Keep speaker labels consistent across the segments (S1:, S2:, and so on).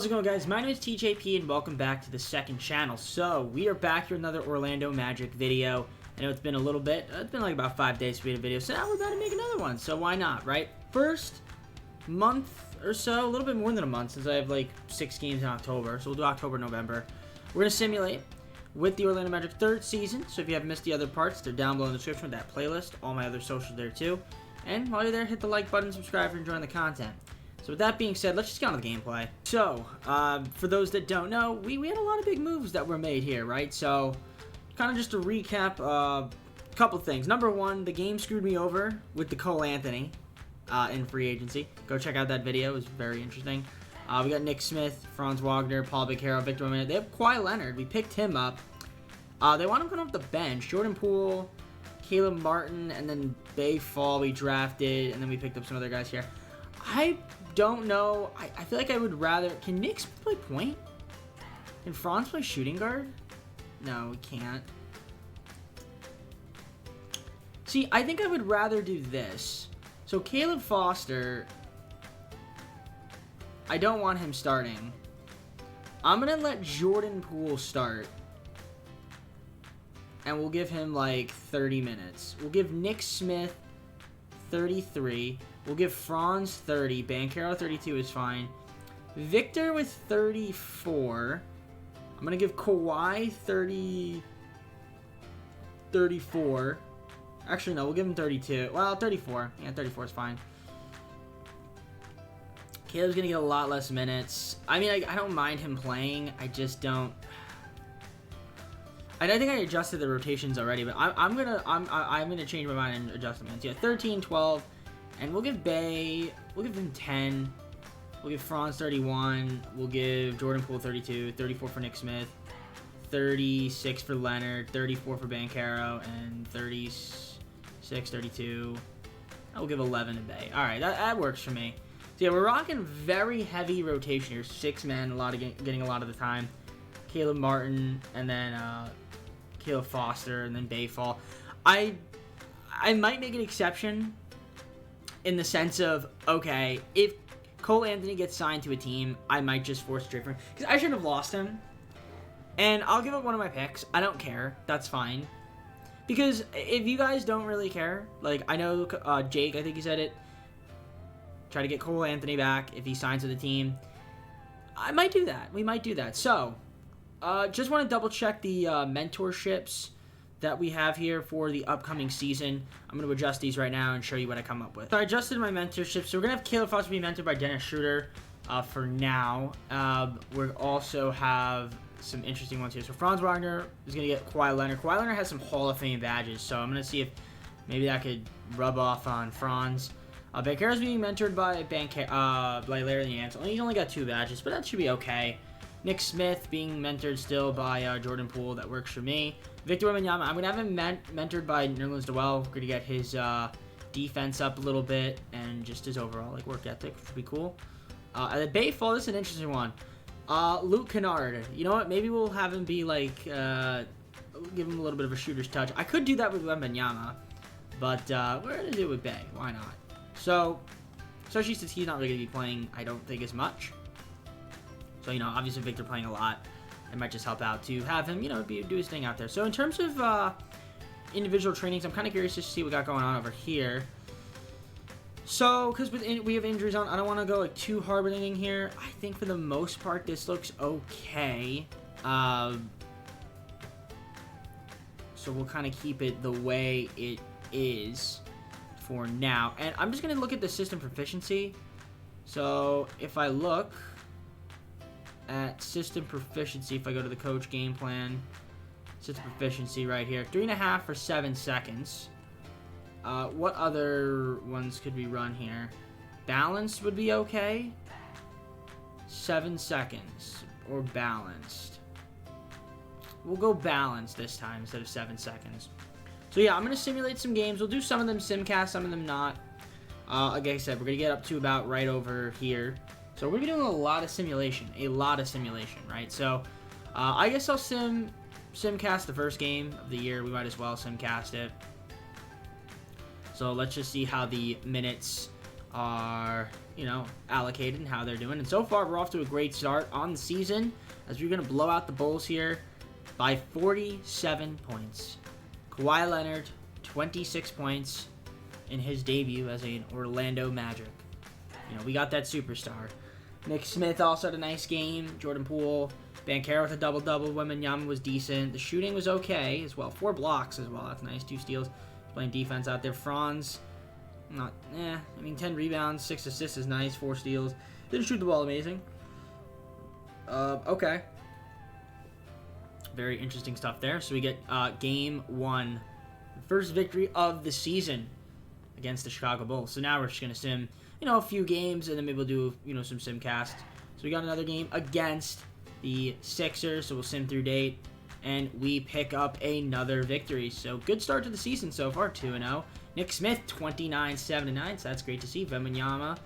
S1: How's it going, guys? My name is TJP and welcome back to the second channel. So we are back here with another Orlando Magic video. I know it's been a little bit, it's been like about 5 days since we had a video, so now we're about to make another one, so why not, right? First month or so, a little bit more than a month since I have like 6 games in October, so we'll do October, November. We're going to simulate with the Orlando Magic 3rd season, so if you haven't missed the other parts, they're down below in the description with that playlist, all my other socials there too. And while you're there, hit the like button, subscribe if you're enjoying the content. So with that being said, let's just get on the gameplay. So, for those that don't know, we had a lot of big moves that were made here, right? So, kind of just to recap a couple things. Number one, the game screwed me over with the Cole Anthony in free agency. Go check out that video. It was very interesting. We got Nick Smith, Franz Wagner, Paul Beccaro, Victor Wembanyama. They have Kawhi Leonard. We picked him up. They want him coming off the bench. Jordan Poole, Caleb Martin, and then Bay Fall we drafted, and then we picked up some other guys here. I don't know. I feel like I would rather... Can Nick play point? Can Franz play shooting guard? No, he can't. See, I think I would rather do this. So Caleb Foster, I don't want him starting. I'm going to let Jordan Poole start. And we'll give him like 30 minutes. We'll give Nick Smith 33. We'll give Franz 30. Beccaro 32 is fine. Victor with 34. I'm going to give Kawhi 34. Actually, no, we'll give him 32. Well, 34. Yeah, 34 is fine. Caleb's going to get a lot less minutes. I mean, I don't mind him playing. I just don't... I think I adjusted the rotations already, but I'm gonna change my mind and adjust them. Yeah, 13, 12, and we'll give Bay, we'll give him 10, we'll give Franz 31, we'll give Jordan Poole 32, 34 for Nick Smith, 36 for Leonard, 34 for Beccaro, and 36, 32. I'll give 11 to Bay. All right, that works for me. So yeah, we're rocking very heavy rotation here. 6 men, getting a lot of the time. Caleb Martin, and then Caleb Foster, and then Bayfall. I might make an exception in the sense of, okay, if Cole Anthony gets signed to a team, I might just force trade for him. Because I shouldn't have lost him. And I'll give up one of my picks. I don't care. That's fine. Because if you guys don't really care, like, I know Jake, I think he said it, try to get Cole Anthony back if he signs with the team. I might do that. We might do that. So... just want to double check the mentorships that we have here for the upcoming season. I'm going to adjust these right now and show you what I come up with. So I adjusted my mentorships. So we're going to have Caleb Foster be mentored by Dennis Schroeder for now. We also have some interesting ones here. So Franz Wagner is going to get Kawhi Leonard. Kawhi Leonard has some Hall of Fame badges, so I'm going to see if maybe that could rub off on Franz. Beccaro is being mentored by Larry Nance. He's only got 2 badges, but that should be okay. Nick Smith being mentored still by Jordan Poole. That works for me. Victor Wembanyama, I'm going to have him mentored by Nerlens Noel. We're going to get his defense up a little bit and just his overall work ethic, which would be cool. And then Bayfall, this is an interesting one. Luke Kennard. You know what? Maybe we'll have him be give him a little bit of a shooter's touch. I could do that with Wembanyama, but we're going to do it with Bay. Why not? So, especially since he's not really going to be playing, I don't think, as much. So, obviously Victor playing a lot, it might just help out to have him, do his thing out there. So, in terms of individual trainings, I'm kind of curious to see what we got going on over here. So, because we have injuries on, I don't want to go too hard with anything here. I think for the most part, this looks okay. So, we'll kind of keep it the way it is for now. And I'm just going to look at the system proficiency. So, if I look... at system proficiency, if I go to the coach game plan, system proficiency right here, 3.5 for 7 seconds. What other ones could we run here? Balanced would be okay. 7 seconds or balanced. We'll go balanced this time instead of 7 seconds. So yeah, I'm going to simulate some games. We'll do some of them simcast, some of them not. Like I said, we're going to get up to about right over here. So we're going to be doing a lot of simulation, right? So I guess I'll simcast the first game of the year. We might as well simcast it. So let's just see how the minutes are, you know, allocated and how they're doing. And so far, we're off to a great start on the season as we're going to blow out the Bulls here by 47 points. Kawhi Leonard, 26 points in his debut as an Orlando Magic. You know, we got that superstar. Nick Smith also had a nice game. Jordan Poole, Banchero with a double-double. Wembanyama was decent. The shooting was okay as well. 4 blocks as well. That's nice. 2 steals. Playing defense out there. Franz, not, I mean, 10 rebounds, 6 assists is nice. 4 steals. Didn't shoot the ball amazing. Okay. Very interesting stuff there. So we get game 1. First victory of the season against the Chicago Bulls. So now we're just going to sim, you know, a few games, and then maybe we'll do, you know, some simcasts. So we got another game against the Sixers, so we'll sim through date, and we pick up another victory. So good start to the season so far, 2-0. Nick Smith, 29-7-9, so that's great to see. Wembanyama,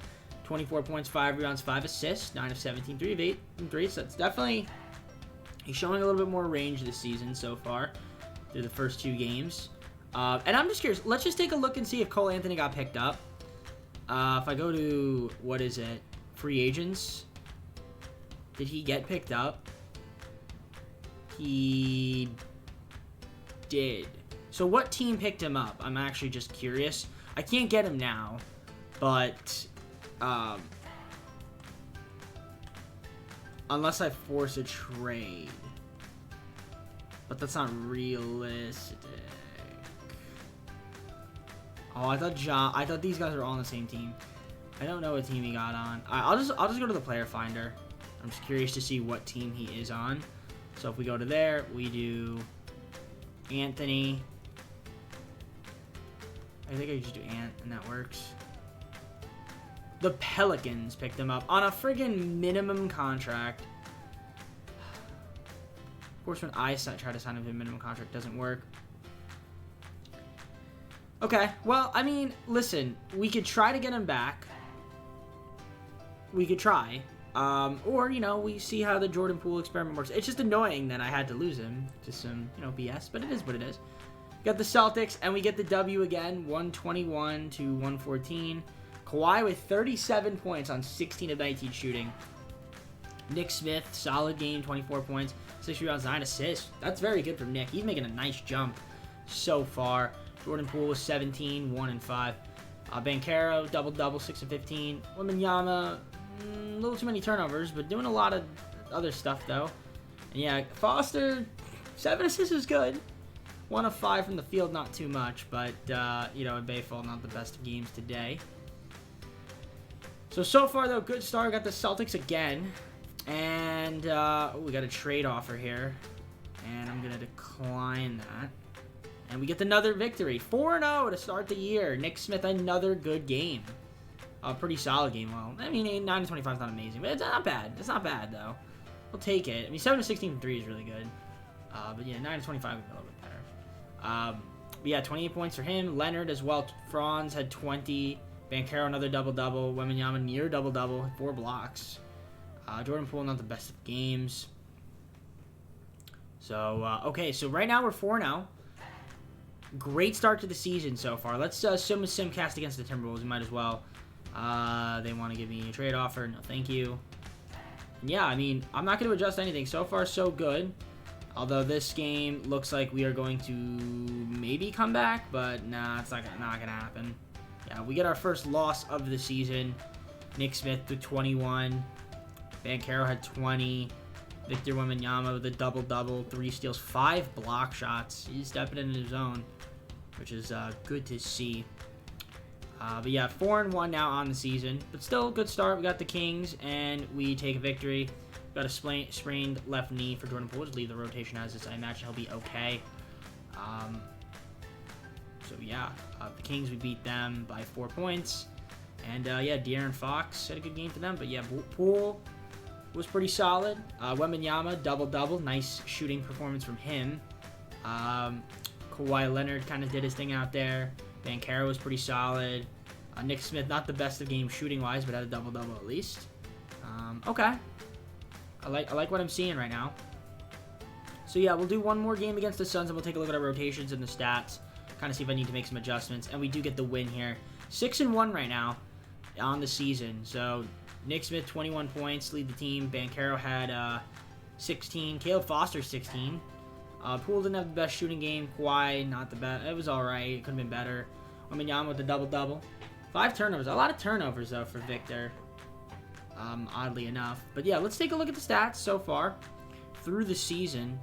S1: 24 points, 5 rebounds, 5 assists, 9 of 17, 3 of 8 from 3, so that's definitely, he's showing a little bit more range this season so far through the first 2 games. And I'm just curious, let's just take a look and see if Cole Anthony got picked up. If I go to, what is it, free agents, did he get picked up? He did. So what team picked him up? I'm actually just curious. I can't get him now, but unless I force a trade. But that's not realistic. Oh, I thought these guys were all on the same team. I don't know what team he got on. I'll just go to the player finder. I'm just curious to see what team he is on. So if we go to there, we do Anthony. I think I just do Ant, and that works. The Pelicans picked him up on a friggin' minimum contract. Of course, when I try to sign him to a minimum contract, it doesn't work. Okay, well, I mean, listen, we could try to get him back. We could try. Or, you know, we see how the Jordan Poole experiment works. It's just annoying that I had to lose him to some, you know, BS, but it is what it is. Got the Celtics, and we get the W again, 121-114. Kawhi with 37 points on 16 of 19 shooting. Nick Smith, solid game, 24 points, 6 rebounds, 9 assists. That's very good from Nick. He's making a nice jump so far. Jordan Poole was 17, 1 and 5. Banchero, double-double, 6 and 15. Wembanyama, a little too many turnovers, but doing a lot of other stuff, though. And yeah, Foster, 7 assists is good. 1 of 5 from the field, not too much, but, you know, in Bayfall, not the best of games today. So far, though, good start. We got the Celtics again. And, we got a trade offer here. And I'm going to decline that. And we get another victory. 4-0 to start the year. Nick Smith, another good game. A pretty solid game. Well, I mean, 9-25 is not amazing, but it's not bad. It's not bad, though. We'll take it. I mean, 7-16 from 3 is really good. But yeah, 9-25 would be a little bit better. But yeah, 28 points for him. Leonard as well. Franz had 20. Banchero, another double-double. Wembanyama, near double-double. 4 blocks. Jordan Poole, not the best of games. So, okay, so right now we're 4-0. Great start to the season so far. Let's sim a simcast against the Timberwolves. We might as well. They want to give me a trade offer. No, thank you. And yeah, I mean, I'm not going to adjust anything. So far, so good. Although this game looks like we are going to maybe come back, but nah, it's not going to happen. Yeah, we get our first loss of the season. Nick Smith with 21. Banchero had 20. Victor Wembanyama with a double-double, 3 steals, 5 block shots. He's stepping into his own, which is good to see. But yeah, 4-1 now on the season, but still a good start. We got the Kings, and we take a victory. Got a sprained left knee for Jordan Poole. Just leave the rotation as is. I imagine he'll be okay. So yeah, the Kings, we beat them by 4 points. And yeah, De'Aaron Fox had a good game for them. But yeah, Poole was pretty solid. Wembanyama, double-double. Nice shooting performance from him. Kawhi Leonard kind of did his thing out there. Banchero was pretty solid. Nick Smith, not the best of games shooting-wise, but had a double-double at least. Okay. I like what I'm seeing right now. So yeah, we'll do one more game against the Suns, and we'll take a look at our rotations and the stats. Kind of see if I need to make some adjustments. And we do get the win here. 6-1 right now. on the season. So Nick Smith 21 points, lead the team. Banchero had 16. Caleb Foster 16. Poole didn't have the best shooting game. Kawhi, not the best. It was all right. It could have been better. Wembanyama with the double-double. 5 turnovers. A lot of turnovers, though, for Victor. Oddly enough. But, yeah, let's take a look at the stats so far through the season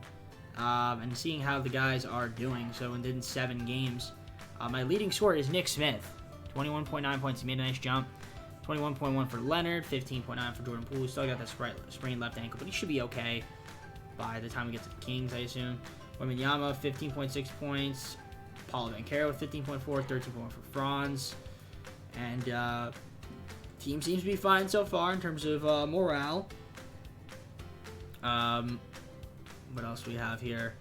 S1: and seeing how the guys are doing. So, within 7 games. My leading scorer is Nick Smith. 21.9 points. He made a nice jump. 21.1 for Leonard. 15.9 for Jordan Poole. Still got that sprained left ankle, but he should be okay by the time we get to the Kings, I assume. Wembanyama, 15.6 points. Paulo Banchero, 15.4, 13.1 for Franz. And team seems to be fine so far in terms of morale. What else do we have here?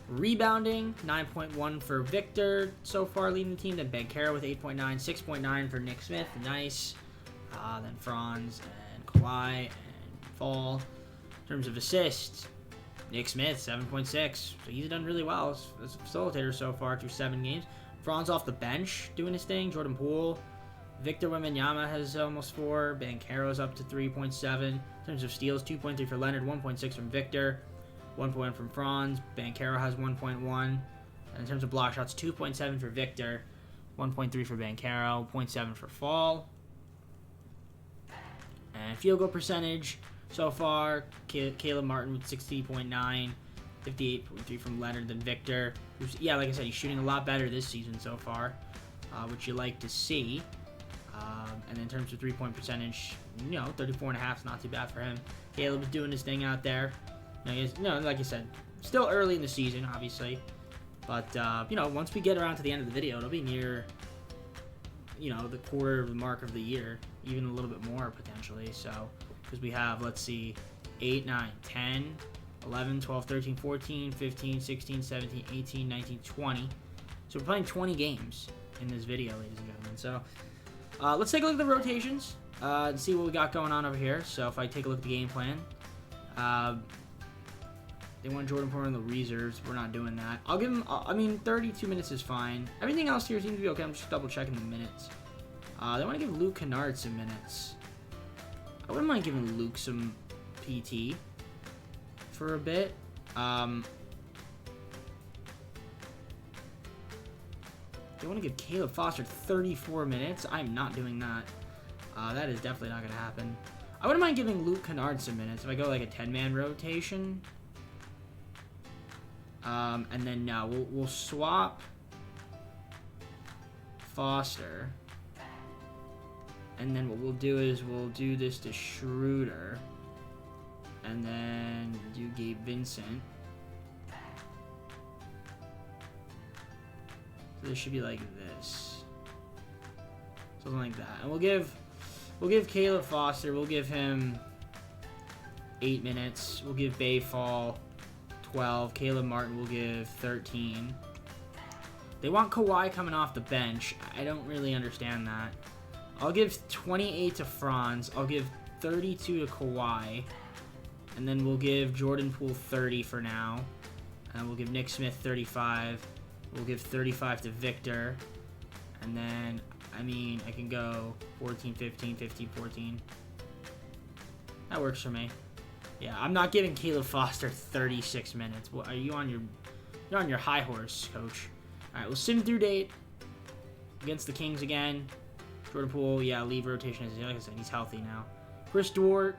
S1: Rebounding, 9.1 for Victor so far leading the team. Then Banchero with 8.9, 6.9 for Nick Smith. Nice. Then Franz and Kawhi and Fall. In terms of assists, Nick Smith, 7.6. So he's done really well as a facilitator so far through 7 games. Franz off the bench doing his thing. Jordan Poole. Victor Wembanyama has almost 4. Banchero's up to 3.7. In terms of steals, 2.3 for Leonard, 1.6 from Victor, 1.1 from Franz. Banchero has 1.1. And in terms of block shots, 2.7 for Victor, 1.3 for Banchero, 0.7 for Fall. And field goal percentage so far, Caleb Martin with 60.9, 58.3 from Leonard, then Victor. Who's, yeah, like I said, he's shooting a lot better this season so far, which you like to see. And in terms of three-point percentage, 34.5 is not too bad for him. Caleb's doing his thing out there. Like I said, still early in the season, obviously. But, once we get around to the end of the video, it'll be near, the quarter of the mark of the year. Even a little bit more, potentially. So, because we have, let's see, 8, 9, 10, 11, 12, 13, 14, 15, 16, 17, 18, 19, 20. So we're playing 20 games in this video, ladies and gentlemen. So let's take a look at the rotations and see what we got going on over here. So if I take a look at the game plan, they want Jordan Poole in the reserves. We're not doing that. I'll give him, 32 minutes is fine. Everything else here seems to be okay. I'm just double checking the minutes. They want to give Luke Kennard some minutes. I wouldn't mind giving Luke some PT for a bit. They want to give Caleb Foster 34 minutes. I'm not doing that. That is definitely not going to happen. I wouldn't mind giving Luke Kennard some minutes if I go like a 10-man rotation. And then we'll swap Foster. And then what we'll do is we'll do this to Schroeder. And then do Gabe Vincent. So this should be like this. Something like that. And we'll give Caleb Foster, we'll give him 8 minutes. We'll give Bayfall 12. Caleb Martin will give 13. They want Kawhi coming off the bench. I don't really understand that. I'll give 28 to Franz. I'll give 32 to Kawhi. And then we'll give Jordan Poole 30 for now. And we'll give Nick Smith 35. We'll give 35 to Victor. And then, I can go 14, 15, 15, 14. That works for me. Yeah, I'm not giving Caleb Foster 36 minutes. What, you're on your high horse, coach. All right, we'll sim through date against the Kings again. Jordan Poole, yeah, leave rotation. Like I said, he's healthy now. Chris Dort,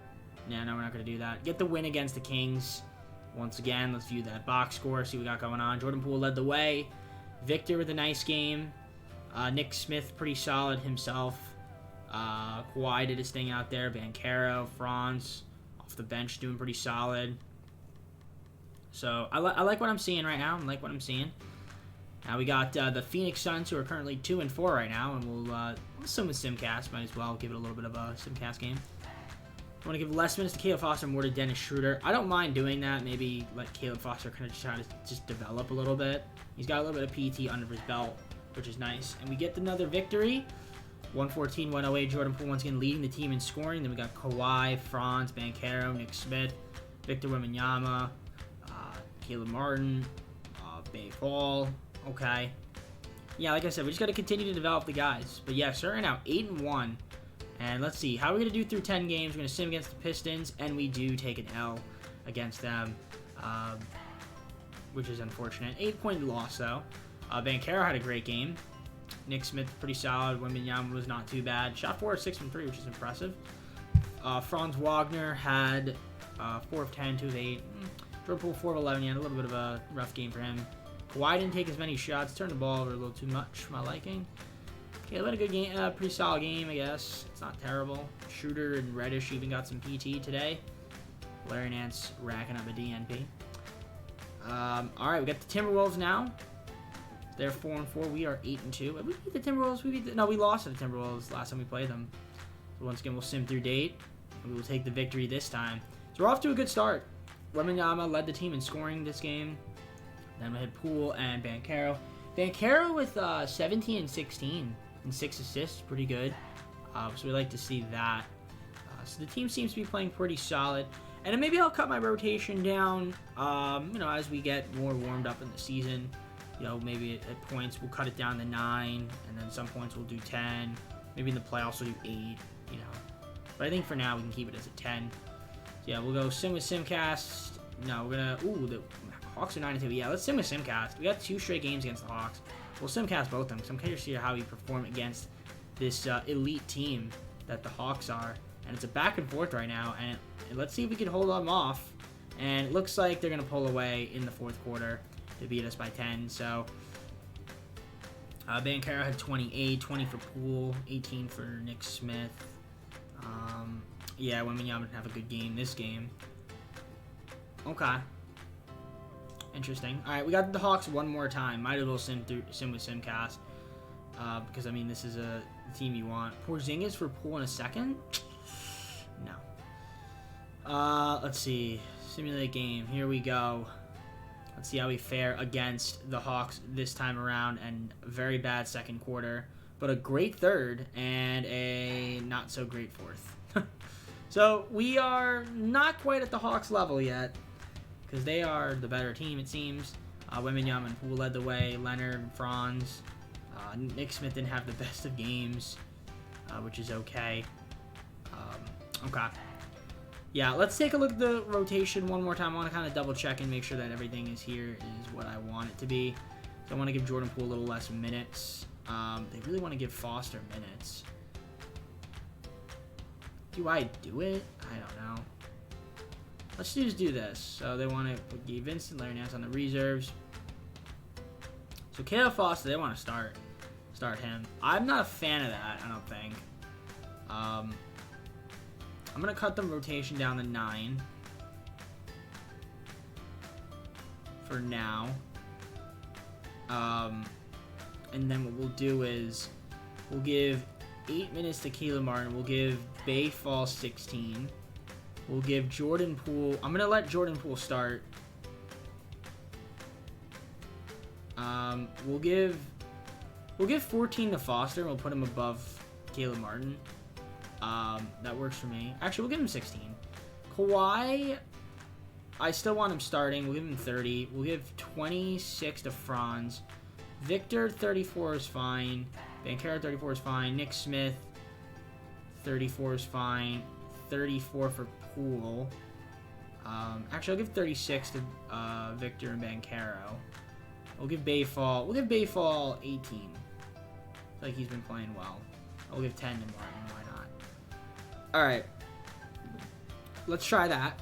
S1: yeah, no, we're not going to do that. Get the win against the Kings. Once again, let's view that box score, see what we got going on. Jordan Poole led the way. Victor with a nice game. Nick Smith, pretty solid himself. Kawhi did his thing out there. Banchero, Franz, off the bench, doing pretty solid. So, I like what I'm seeing right now. I like what I'm seeing. Now we got the Phoenix Suns, who are currently 2-4 right now, and we'll assume with Simcast. Might as well give it a little bit of a Simcast game. I want to give less minutes to Caleb Foster, more to Dennis Schroeder. I don't mind doing that. Maybe let Caleb Foster kind of try to just develop a little bit. He's got a little bit of PT under his belt, which is nice. And we get another victory. 114-108. Jordan Poole once again leading the team in scoring. Then we got Kawhi, Franz, Banchero, Nick Smith, Victor Wembanyama, Caleb Martin, Bay Fall. Okay. Yeah, like I said, we just got to continue to develop the guys. But yeah, starting out 8-1. And let's see, how are we going to do through 10 games? We're going to sim against the Pistons, and we do take an L against them, which is unfortunate. 8-point loss, though. Banchero had a great game. Nick Smith, pretty solid. Wembanyama was not too bad. Shot 4 of 6 from 3, which is impressive. Franz Wagner had 4 of 10, 2 of 8. Jordan Poole, 4 of 11. He had a little bit of a rough game for him. Kawhi didn't take as many shots. Turned the ball over a little too much for my liking. Caleb had a good game, pretty solid game, I guess. It's not terrible. Shooter and Reddish even got some PT today. Larry Nance racking up a DNP. All right, we got the Timberwolves now. They're 4-4. We are 8-2. We beat the Timberwolves. We lost to the Timberwolves last time we played them. So once again, we'll sim through date, and we will take the victory this time. So we're off to a good start. Wembanyama led the team in scoring this game. Then we had Poole and Banchero. Banchero with 17 and 16 and 6 assists, pretty good. So we like to see that. So the team seems to be playing pretty solid. And then maybe I'll cut my rotation down, as we get more warmed up in the season. Maybe at points we'll cut it down to 9, and then some points we'll do 10. Maybe in the playoffs we'll do 8, But I think for now we can keep it as a 10. So yeah, we'll go sim with Simcast. No, we're gonna. The Hawks are 9-2. Yeah, let's sim with Simcast. We got 2 straight games against the Hawks. We'll Simcast both of them because I'm curious to see how we perform against this elite team that the Hawks are. And it's a back and forth right now, and let's see if we can hold them off. And it looks like they're gonna pull away in the fourth quarter to beat us by 10. So Banchero had 28, 20 for Poole, 18 for Nick Smith. Yeah, Wembanyama didn't have a good game this game. Okay. Interesting. All right, we got the Hawks one more time. Might as well sim with Simcast. Because, this is a team you want. Porzingis for Poole in a second? No. Let's see. Simulate game. Here we go. Let's see how we fare against the Hawks this time around. And a very bad second quarter. But a great third and a not so great fourth. So we are not quite at the Hawks level yet. Because they are the better team, it seems. Wembanyama and Poole led the way. Leonard and Franz. Nick Smith didn't have the best of games. Which is okay. Okay. Yeah, let's take a look at the rotation one more time. I want to kind of double check and make sure that everything is here is what I want it to be. So I want to give Jordan Poole a little less minutes. They really want to give Foster minutes. Do I do it? I don't know. Let's just do this. So they want to give Vincent, Larry Nance on the reserves. So Caleb Foster, they want to start him. I'm not a fan of that, I don't think. I'm going to cut the rotation down to 9 for now. And then what we'll do is we'll give 8 minutes to Caleb Martin. We'll give Bay Fall 16. We'll give Jordan Poole. I'm going to let Jordan Poole start. We'll give 14 to Foster. And we'll put him above Caleb Martin. That works for me. Actually, we'll give him 16. Kawhi, I still want him starting. We'll give him 30. We'll give 26 to Franz. Victor, 34 is fine. Banchero, 34 is fine. Nick Smith, 34 is fine. 34 for Poole. Actually, I'll give 36 to Victor and Banchero. We'll give Bayfall. We'll give Bayfall 18. I feel like he's been playing well. I'll give 10 to Martin. Why not? All right. Let's try that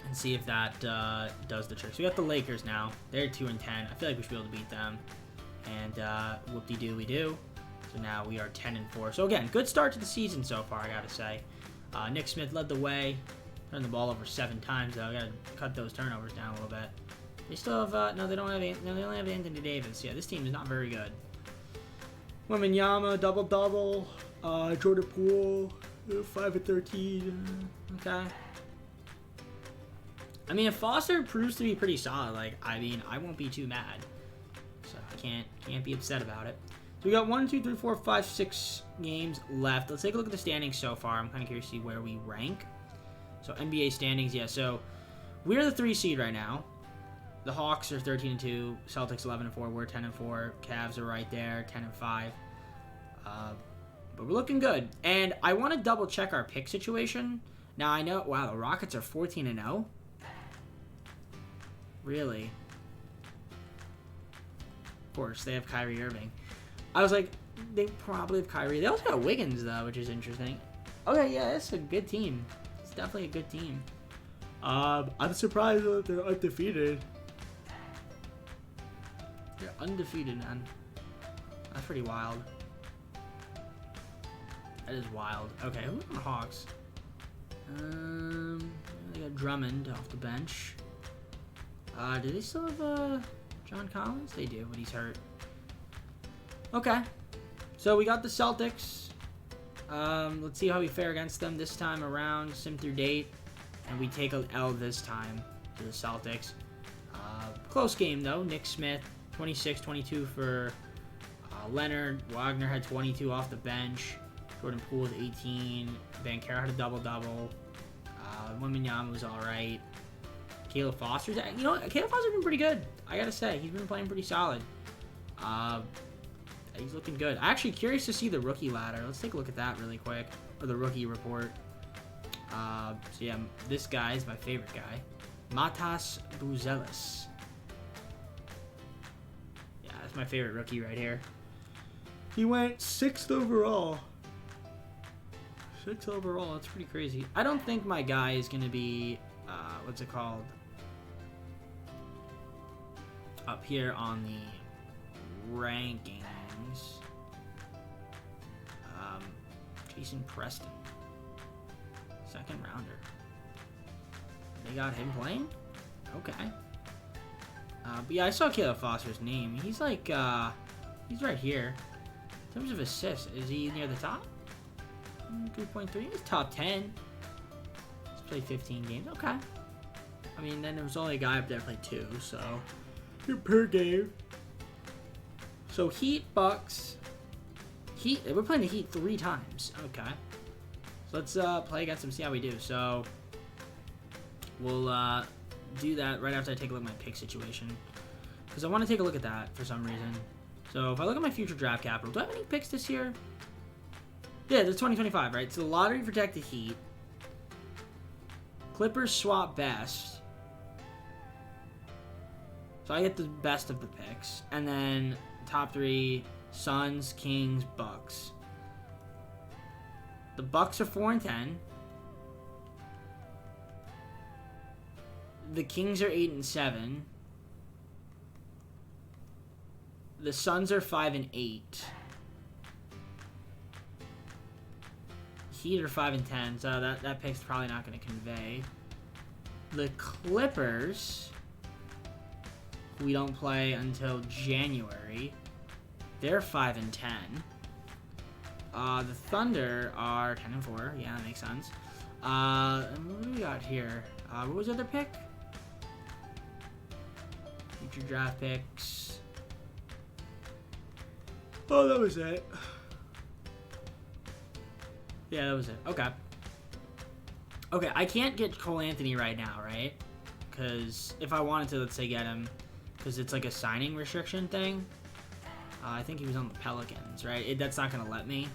S1: and see if that does the trick. So we got the Lakers now. They're 2-10. I feel like we should be able to beat them. And whoop-de-doo we do. So now we are 10-4. So again, good start to the season so far, I gotta say. Nick Smith led the way. Turned the ball over 7 times though. I gotta cut those turnovers down a little bit. They still have no, they don't have. No, they only have Anthony Davis. Yeah, this team is not very good. Wembanyama double. Jordan Poole 5 of 13. Okay. If Foster proves to be pretty solid, I won't be too mad. So I can't be upset about it. So we got 1, 2, 3, 4, 5, 6 games left. Let's take a look at the standings so far. I'm kind of curious to see where we rank. So NBA standings, yeah. So we're the 3 seed right now. The Hawks are 13-2. Celtics 11-4. We're 10-4. Cavs are right there, 10-5. But we're looking good. And I want to double check our pick situation. Now I know, wow, the Rockets are 14-0. Really? Of course, they have Kyrie Irving. I was like, they probably have Kyrie. They also got Wiggins, though, which is interesting. Okay, yeah, it's a good team. It's definitely a good team. I'm surprised that they're undefeated. They're undefeated, man. That's pretty wild. That is wild. Okay, who's on the Hawks? They got Drummond off the bench. Do they still have John Collins? They do, but he's hurt. Okay. So we got the Celtics. Let's see how we fare against them this time around. Sim through date. And we take a L this time to the Celtics. Close game, though. Nick Smith, 26-22 for Leonard. Wagner had 22 off the bench. Jordan Poole with 18. Banchero had a double-double. Wembanyama was all right. Caleb Foster's... You know, Caleb Foster's been pretty good. I gotta say. He's been playing pretty solid. He's looking good. I'm actually curious to see the rookie ladder. Let's take a look at that really quick. Or the rookie report. So yeah, this guy is my favorite guy. Matas Buzelis. Yeah, that's my favorite rookie right here. He went 6th overall. 6th overall, that's pretty crazy. I don't think my guy is going to be, what's it called? Up here on the rankings. Jason Preston. 2nd rounder. They got him playing? Okay. But yeah, I saw Caleb Foster's name. He's like, he's right here. In terms of assists, is he near the top? 3.3. He's top 10. He's played 15 games. Okay. I mean, then there was only a guy up there that played 2, so you're per game. So Heat, Bucks. Heat. We're playing the Heat 3 times. Okay. So let's play against them, see how we do. So we'll do that right after I take a look at my pick situation, because I want to take a look at that for some reason. So if I look at my future draft capital, do I have any picks this year? Yeah, there's 2025, right? So the lottery protect the Heat. Clippers swap best. So I get the best of the picks. And then top 3, Suns, Kings, Bucks. The Bucks are 4-10. The Kings are 8-7. The Suns are 5-8. Heat are 5-10, so that pick's probably not going to convey. The Clippers, who we don't play until January, they're 5-10. The Thunder are 10-4. Yeah, that makes sense. And what do we got here? What was the other pick? Future draft picks. Oh, that was it. Yeah, that was it. Okay. Okay, I can't get Cole Anthony right now, right? Because if I wanted to, let's say, get him, because it's like a signing restriction thing. I think he was on the Pelicans, right? That's not going to let me.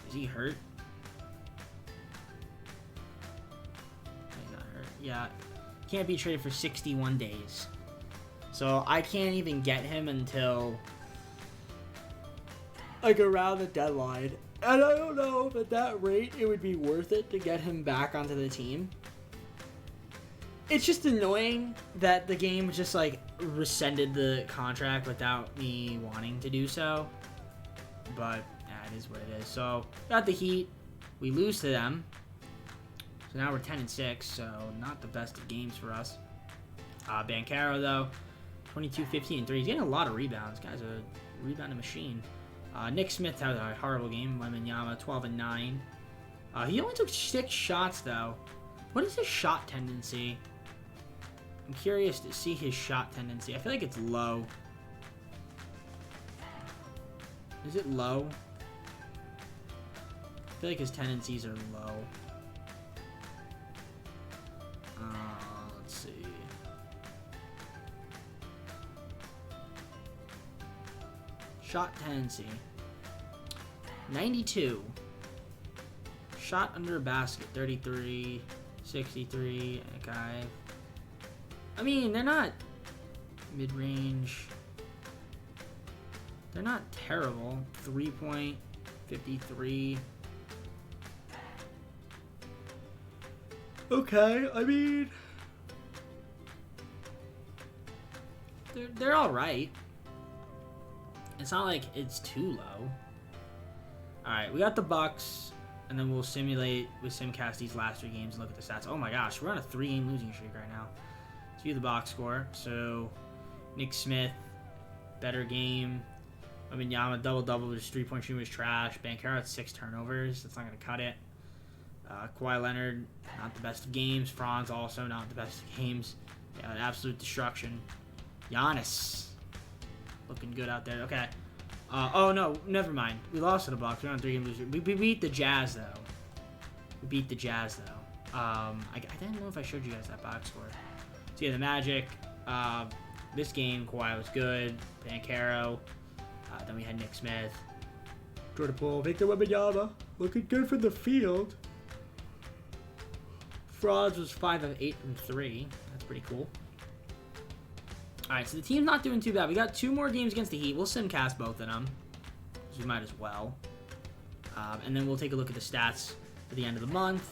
S1: Is he hurt? He's not hurt. Yeah. Can't be traded for 61 days. So I can't even get him until like around the deadline. And I don't know if at that rate it would be worth it to get him back onto the team. It's just annoying that the game just like rescinded the contract without me wanting to do so. But yeah, it is what it is. So got the Heat. We lose to them. So now we're 10-6, so not the best of games for us. Banchero though, 22, 15, and 3. He's getting a lot of rebounds. Guy's a rebounding machine. Nick Smith had a horrible game. Wembanyama, 12-9. He only took 6 shots though. What is his shot tendency? I'm curious to see his shot tendency. I feel like it's low. Is it low? I feel like his tendencies are low. Let's see. Shot tendency. 92. Shot under a basket, 33, 63. Okay. I mean, they're not mid-range. They're not terrible. 3-point, 53. Okay, I mean, they're all right. It's not like it's too low. All right, we got the Bucks, and then we'll simulate with SimCast these last 3 games and look at the stats. Oh my gosh, we're on a 3-game losing streak right now. Let's view the box score. So, Nick Smith, better game. Wembanyama double-double, but his 3-point shooting was trash. Banchero had 6 turnovers. That's not going to cut it. Kawhi Leonard, not the best of games. Franz also not the best of games. Yeah, absolute destruction. Giannis, looking good out there. Okay. Oh, no, never mind. We lost to the Bucks. We're on a 3-game loser. We beat the Jazz, though. I didn't know if I showed you guys that box score. So, yeah, the Magic. This game, Kawhi was good. Banchero. Then we had Nick Smith. Jordan Poole. Victor Wembanyama. Looking good from the field. Franz was 5 of 8 from 3. That's pretty cool. Alright, so the team's not doing too bad. We got 2 more games against the Heat. We'll simcast both of them, because we might as well. And then we'll take a look at the stats for the end of the month.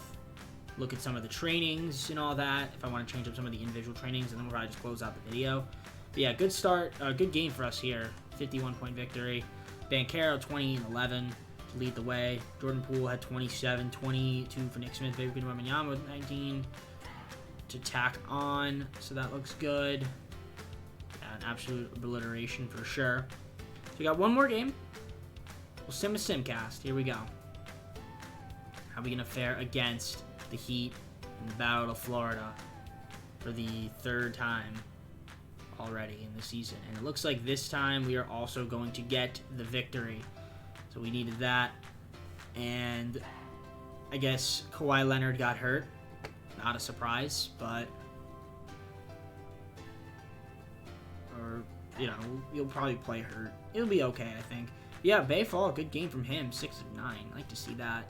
S1: Look at some of the trainings and all that, if I want to change up some of the individual trainings, and then we'll probably just close out the video. But yeah, good start. Good game for us here. 51-point victory. Banchero, 20 and 11 to lead the way. Jordan Poole had 27, 22 for Nick Smith. Victor Wembanyama with 19 to tack on, so that looks good. An absolute obliteration for sure. So we got 1 more game. We'll sim a simcast. Here we go. How are we going to fare against the Heat in the Battle of Florida for the 3rd time already in the season? And it looks like this time we are also going to get the victory. So we needed that. And I guess Kawhi Leonard got hurt. Not a surprise, but... Or, you know, he'll probably play hurt. It'll be okay, I think. Yeah, Bayfall, good game from him. 6 of 9. I like to see that.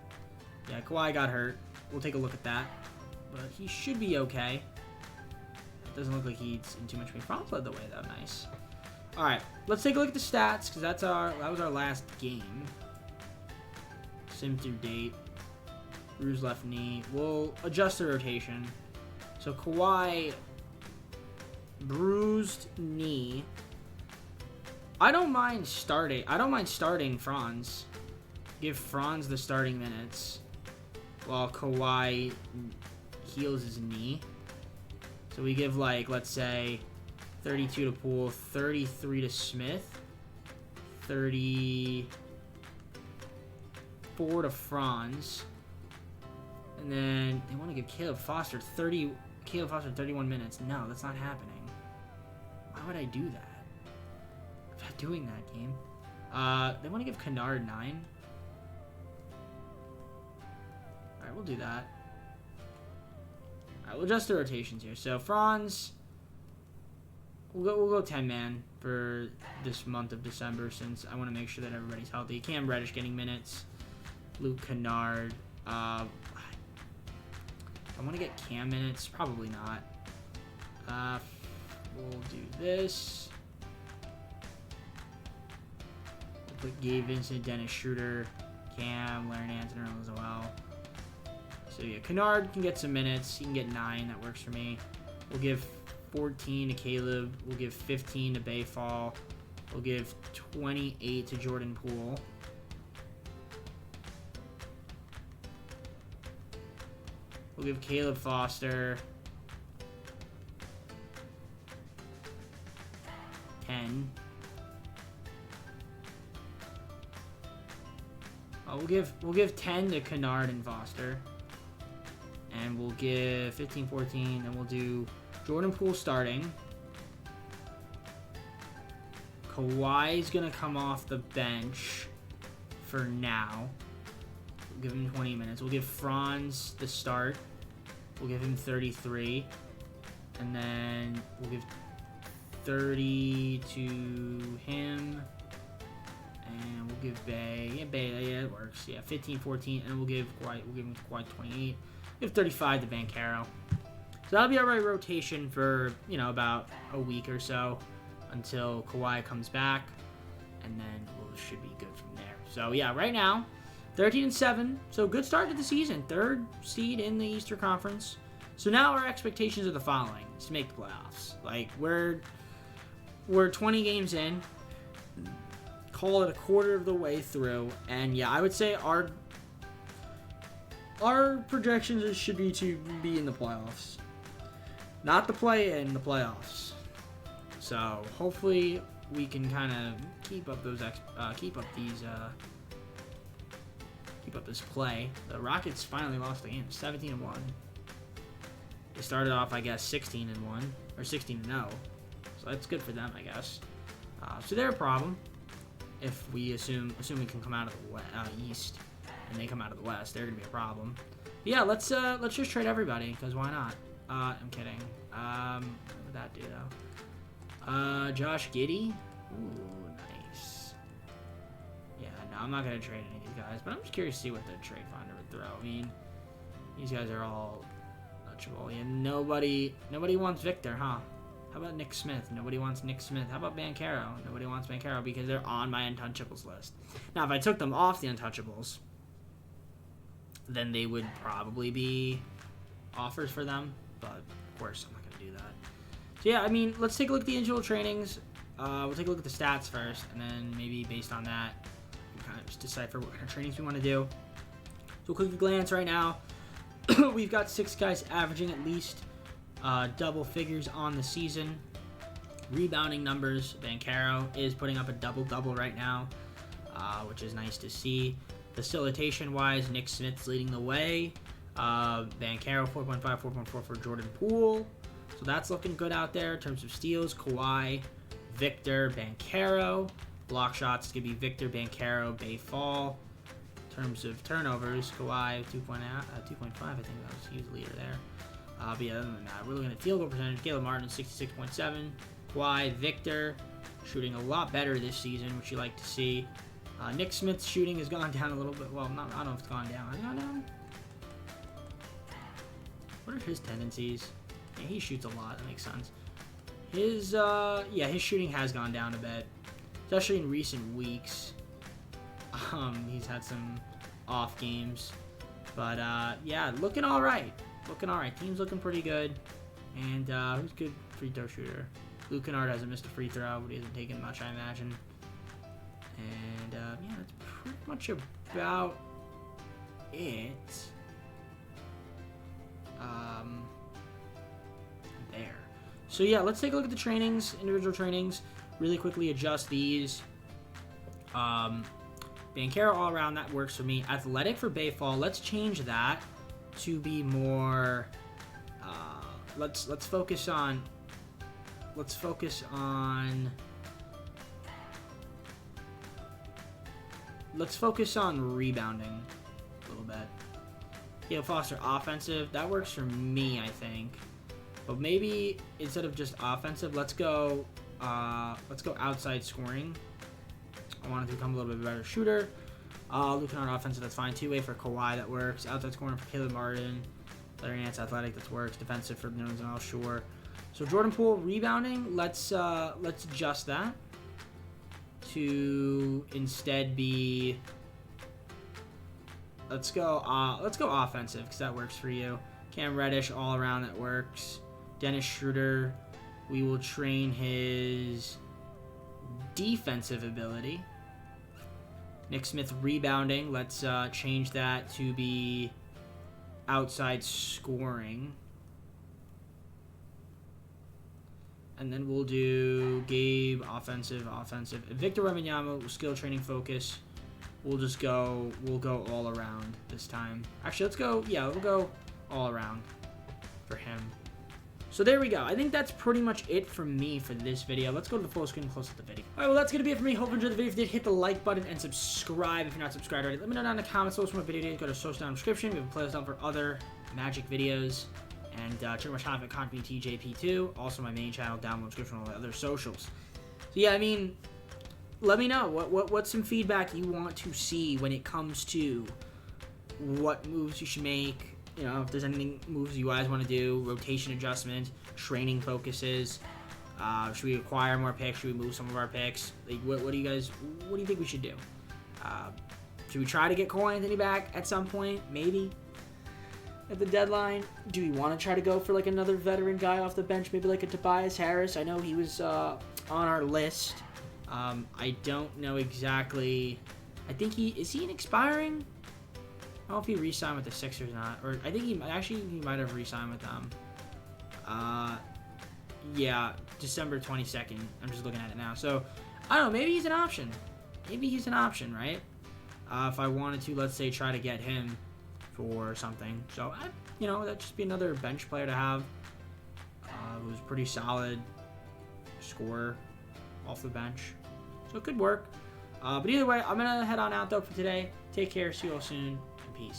S1: Yeah, Kawhi got hurt. We'll take a look at that. But he should be okay. It doesn't look like he's in too much pain. Franz led the way, though. Nice. Alright, let's take a look at the stats, because that was our last game. Sim through date. Bruised left knee. We'll adjust the rotation. So Kawhi, bruised knee. I don't mind starting Franz. Give Franz the starting minutes while Kawhi heals his knee. So we give, like, let's say 32 to Poole, 33 to Smith, 34 to Franz. And then they want to give Caleb Foster 31 minutes. No, that's not happening. Why would I do that? I'm not doing that game. They want to give Kennard 9. Alright, we'll do that. Alright, we'll adjust the rotations here. So Franz, we'll go 10-man for this month of December, since I want to make sure that everybody's healthy. Cam Reddish getting minutes. Luke Kennard. I want to get Cam minutes. Probably not. We'll do this. We'll put Gabe Vincent, Dennis Schroeder, Cam, Larry Nance, and Earl as well. So yeah, Kennard can get some minutes. He can get 9. That works for me. We'll give 14 to Caleb. We'll give 15 to Bayfall. We'll give 28 to Jordan Poole. We'll give Caleb Foster 10. We'll give 10 to Kennard and Foster. And we'll give 15, 14, and we'll do Jordan Poole starting. Kawhi's gonna come off the bench for now. We'll give him 20 minutes. We'll give Franz the start. We'll give him 33. And then we'll give 30 to him. And we'll give Bay. Yeah, Bay. Yeah, it works. Yeah, 15, 14, and we'll give him quite 28. Give 35 to Banchero. So that'll be our right rotation for, you know, about a week or so until Kawhi comes back, and then we should be good from there. So yeah, right now, 13-7. So good start to the season. 3rd seed in the Eastern Conference. So now our expectations are the following: is to make the playoffs. Like we're 20 games in. Call it a quarter of the way through, and yeah, I would say our projections should be to be in the playoffs. Not the play-in, the playoffs. So hopefully we can kind of keep up this play. The Rockets finally lost the game, 17-1. They started off, I guess, 16-1 or 16-0. So that's good for them, I guess. So they're a problem. If we assume we can come out of the East and they come out of the West, they're gonna be a problem. But yeah, let's just trade everybody, because why not? I'm kidding. What would that do though? Josh Giddey. Ooh, nice. Yeah, no, I'm not gonna trade any of these guys, but I'm just curious to see what the trade finder would throw. I mean, these guys are all touchable. Yeah, nobody wants Victor, huh? How about Nick Smith? Nobody wants Nick Smith. How about Banchero? Nobody wants Banchero because they're on my untouchables list. Now, if I took them off the untouchables, then they would probably be offers for them. But, of course, I'm not going to do that. So, yeah, I mean, let's take a look at the individual trainings. We'll take a look at the stats first, and then maybe based on that, we kind of just decipher what kind of trainings we want to do. So, quick glance right now. We've got 6 guys averaging at least double figures on the season. Rebounding numbers, Banchero is putting up a double-double right now, which is nice to see. Facilitation-wise, Nick Smith's leading the way. Banchero, 4.5, 4.4 for Jordan Poole. So that's looking good out there. In terms of steals, Kawhi, Victor, Banchero. Block shots, it's going to be Victor, Banchero, Bay Fall. In terms of turnovers, Kawhi, 2.5, I think he was the leader there. But yeah, other than that, we're looking at field goal percentage. Caleb Martin, 66.7. Kawhi, Victor, shooting a lot better this season, which you like to see. Nick Smith's shooting has gone down a little bit. Well, I don't know if it's gone down. Has it gone down? What are his tendencies? Yeah, he shoots a lot. That makes sense. His shooting has gone down a bit, especially in recent weeks. He's had some off games, but yeah, looking all right. Team's looking pretty good. And who's good free throw shooter? Luke Kennard hasn't missed a free throw, but he hasn't taken much, I imagine. And yeah, that's pretty much about it. There. So yeah, let's take a look at the trainings, individual trainings. Really quickly adjust these. Banchero all around, that works for me. Athletic for Bayfall, let's change that to be more. Let's focus on rebounding a little bit. Caleb Foster offensive, that works for me, I think. But maybe instead of just offensive, let's go outside scoring. I want him to become a little bit better shooter. Luke Kennard offensive, that's fine. Two-way for Kawhi, that works. Outside scoring for Caleb Martin. Larry Nance athletic, that works. Defensive for Nerlens and All, sure. So Jordan Poole rebounding, let's adjust that to instead be. Let's go offensive because that works for you. Cam Reddish all around, that works. Dennis Schroeder, we will train his defensive ability. Nick Smith rebounding, let's change that to be outside scoring. And then we'll do Gabe offensive. Victor Wembanyama skill training focus. We'll go all around this time. Actually, we'll go all around for him. So there we go. I think that's pretty much it from me for this video. Let's go to the full screen and close up the video. All right, well, that's going to be it for me. Hope you enjoyed the video. If you did, hit the like button and subscribe if you're not subscribed already. Let me know down in the comments what video days. Go to social down description. We have a playlist down for other Magic videos. And check my channel at ContribuTJP2. Also, my main channel down in the description and all the other socials. So, yeah, I mean, let me know what's some feedback you want to see when it comes to what moves you should make. You know, if there's anything moves you guys want to do, rotation adjustments, training focuses. Should we acquire more picks? Should we move some of our picks? Like, what do you think we should do? Should we try to get Cole Anthony back at some point? Maybe at the deadline. Do we want to try to go for like another veteran guy off the bench? Maybe like a Tobias Harris. I know he was on our list. I don't know exactly. I think is he an expiring? I don't know if he re-signed with the Sixers or not. Or I think he might have re-signed with them. Yeah, December 22nd. I'm just looking at it now. So, I don't know. Maybe he's an option. Right? If I wanted to, let's say, try to get him for something. So, that'd just be another bench player to have. Who's pretty solid scorer off the bench. So, it could work. But either way, I'm going to head on out, though, for today. Take care. See you all soon. And peace.